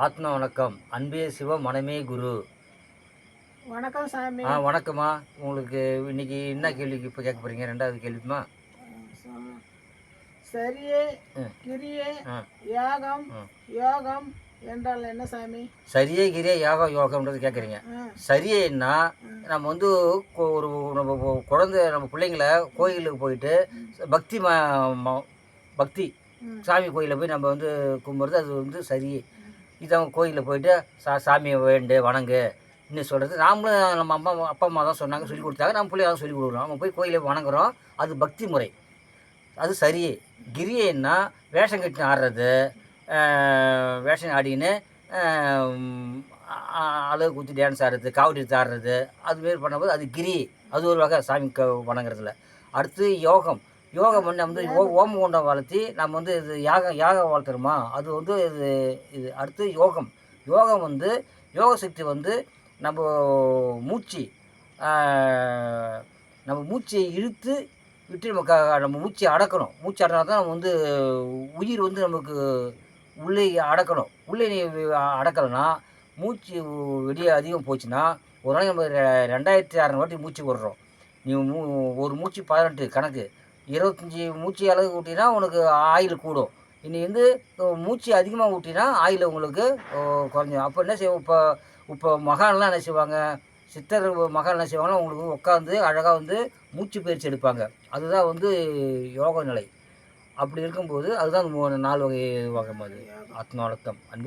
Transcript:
ஆத்ம வணக்கம். அன்பே சிவம், மனமே குரு. வணக்கம் சாமி. வணக்கம்மா. உங்களுக்கு இன்னைக்கு என்ன கேள்விக்கு இப்போ கேட்க போறீங்க? 2வது கேள்விமா. சரியே, ம். கிரியே, ஆ. யாகம், ம். யோகம் என்றால் என்ன சாமி? சரியே கிரியே யாகம் யோகம்ன்றது கேட்குறீங்க. சரியேன்னா நம்ம வந்து ஒரு நம்ம குழந்தை நம்ம பிள்ளைங்கள கோயிலுக்கு போயிட்டு பக்தி பக்தி சாமி கோயிலில் போய் நம்ம வந்து கும்பிட்றது அது வந்து சரியே. இது அவங்க கோயிலில் போயிட்டு சாமியை வேண்டு வணங்கு இன்னும் சொல்கிறது. நாமளும் நம்ம அப்பா அம்மா தான் சொன்னாங்க, சொல்லி கொடுத்தாங்க. நம்ம பிள்ளைய தான் சொல்லி கொடுக்குறோம். நம்ம போய் கோயிலை வணங்குறோம். அது பக்தி முறை. அது சரியே. கிரியைன்னா வேஷம் கட்டின்னு ஆடுறது, வேஷம் ஆடின்னு அளவு குத்தி டான்ஸ் ஆடுறது, காவடி எடுத்து ஆடுறது, அதுமாரி பண்ணும்போது அது கிரி. அது ஒரு வகை சாமி வணங்குறதுல. அடுத்து யோகம். யோகம் வந்து நம்ம வந்து ஓம குண்டம் வளர்த்தி நம்ம வந்து இது யாகம் வளர்த்துறோமா, அது வந்து இது அடுத்து யோகம். யோகம் வந்து யோக சக்தி வந்து நம்ம மூச்சு நம்ம மூச்சை இழுத்து விட்டு நம்ம மூச்சை அடக்கணும். மூச்சு அடக்கினா தான் நம்ம வந்து உயிர் வந்து நமக்கு உள்ளே அடக்கணும். உள்ளே நீ அடக்கலைன்னா மூச்சு வெளியே அதிகம் போச்சுன்னா ஒரு நாளைக்கு நம்ம 2600 வாட்டி மூச்சு விடுறோம். நீ ஒரு மூச்சு 18 கணக்கு, 25 மூச்சு அளவு ஊட்டினா உனக்கு ஆயுள் கூடும். இனி வந்து மூச்சு அதிகமாக ஊட்டினா ஆயுள் உங்களுக்கு குறைஞ்சிடும். அப்போ என்ன செய்வோம்? இப்போ மகான்லாம் என்ன செய்வாங்க? சித்தர் மகான் என்ன செய்வாங்கன்னா உங்களுக்கு உட்காந்து அழகாக வந்து மூச்சு பயிற்சி எடுப்பாங்க. அதுதான் வந்து யோக நிலை. அப்படி இருக்கும்போது அதுதான் 4 வகை யோகம். அது ஆத்ம வணக்கம். அன்பே